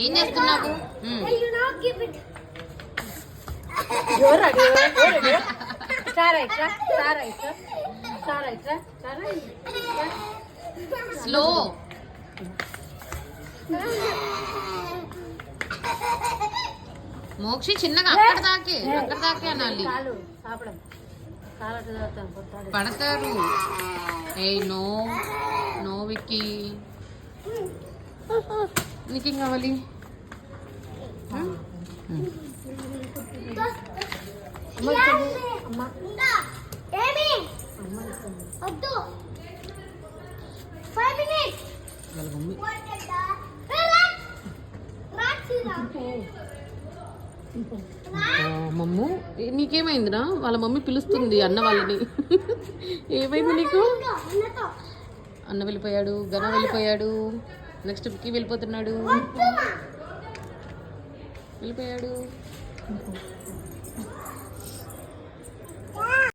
ఏం చేస్తున్నావు? స్లో. మోక్షి చిన్నగా అక్కడ దాకే అనాలి. పడతారు. ఏ నో నో విక్కీ, నీకేం కావాలి? మమ్ము నీకేమైందిరా? వాళ్ళ మమ్మీ పిలుస్తుంది అన్న వాళ్ళని. ఏమైంది నీకు? అన్న వెళ్ళిపోయాడు, గన వెళ్ళిపోయాడు, నెక్స్ట్ విక్కీ వెళ్ళిపోతున్నాడు. వెళ్ళిపోయాడు.